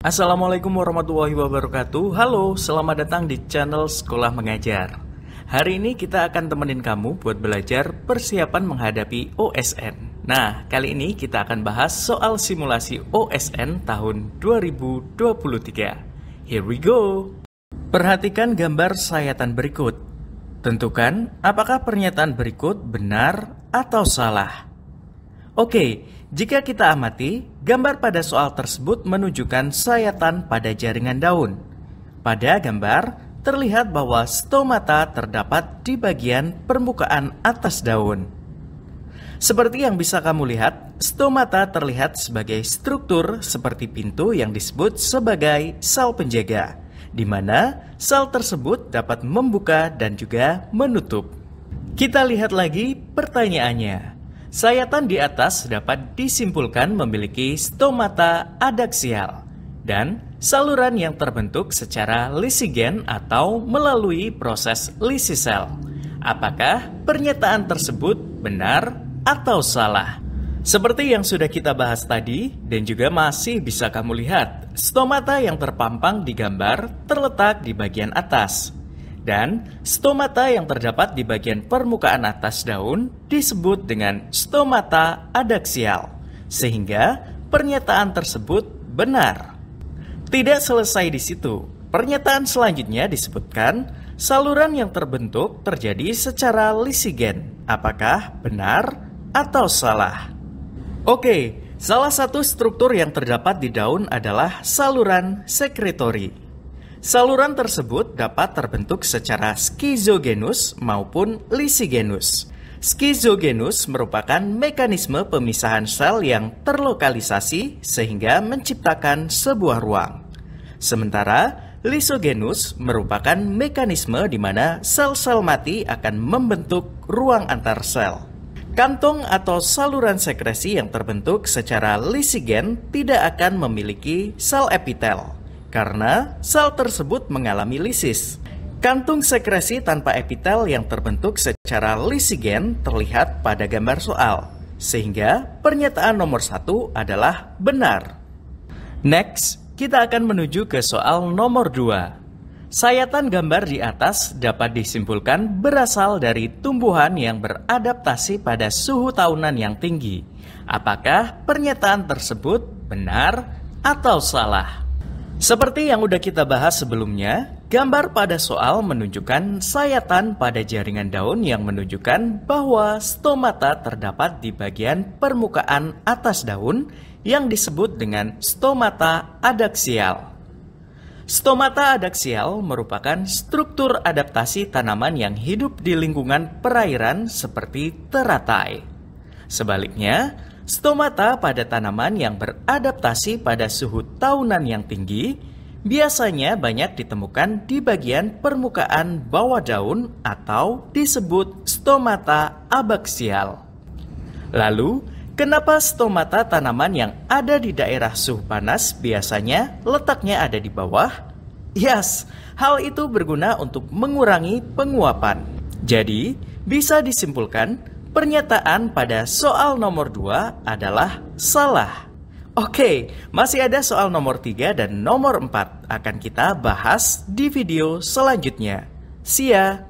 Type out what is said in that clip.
Assalamualaikum warahmatullahi wabarakatuh. Halo, selamat datang di channel Sekolah Mengajar. Hari ini kita akan temenin kamu buat belajar persiapan menghadapi OSN. Nah, kali ini kita akan bahas soal simulasi OSN tahun 2023. Here we go. Perhatikan gambar sayatan berikut. Tentukan apakah pernyataan berikut benar atau salah. Oke, jika kita amati, gambar pada soal tersebut menunjukkan sayatan pada jaringan daun. Pada gambar, terlihat bahwa stomata terdapat di bagian permukaan atas daun. Seperti yang bisa kamu lihat, stomata terlihat sebagai struktur seperti pintu yang disebut sebagai sel penjaga, di mana sel tersebut dapat membuka dan juga menutup. Kita lihat lagi pertanyaannya. Sayatan di atas dapat disimpulkan memiliki stomata adaksial dan saluran yang terbentuk secara lisigen atau melalui proses lisisel. Apakah pernyataan tersebut benar atau salah? Seperti yang sudah kita bahas tadi dan juga masih bisa kamu lihat, stomata yang terpampang di gambar terletak di bagian atas. Dan stomata yang terdapat di bagian permukaan atas daun disebut dengan stomata adaksial, sehingga pernyataan tersebut benar. Tidak selesai di situ, pernyataan selanjutnya disebutkan saluran yang terbentuk terjadi secara lisigen. Apakah benar atau salah? Oke, salah satu struktur yang terdapat di daun adalah saluran sekretori. Saluran tersebut dapat terbentuk secara skizogenus maupun lisigenus. Skizogenus merupakan mekanisme pemisahan sel yang terlokalisasi sehingga menciptakan sebuah ruang. Sementara lisogenus merupakan mekanisme di mana sel-sel mati akan membentuk ruang antar sel. Kantong atau saluran sekresi yang terbentuk secara lisigen tidak akan memiliki sel epitel, karena sel tersebut mengalami lisis. Kantung sekresi tanpa epitel yang terbentuk secara lisigen terlihat pada gambar soal, sehingga pernyataan nomor 1 adalah benar. Next, kita akan menuju ke soal nomor 2. Sayatan gambar di atas dapat disimpulkan berasal dari tumbuhan yang beradaptasi pada suhu tahunan yang tinggi. Apakah pernyataan tersebut benar atau salah? Seperti yang udah kita bahas sebelumnya, gambar pada soal menunjukkan sayatan pada jaringan daun yang menunjukkan bahwa stomata terdapat di bagian permukaan atas daun yang disebut dengan stomata adaksial. Stomata adaksial merupakan struktur adaptasi tanaman yang hidup di lingkungan perairan seperti teratai. Sebaliknya, stomata pada tanaman yang beradaptasi pada suhu tahunan yang tinggi biasanya banyak ditemukan di bagian permukaan bawah daun atau disebut stomata abaksial. Lalu, kenapa stomata tanaman yang ada di daerah suhu panas biasanya letaknya ada di bawah? Yes, hal itu berguna untuk mengurangi penguapan. Jadi, bisa disimpulkan pernyataan pada soal nomor 2 adalah salah. Oke, masih ada soal nomor 3 dan nomor 4 akan kita bahas di video selanjutnya. See ya!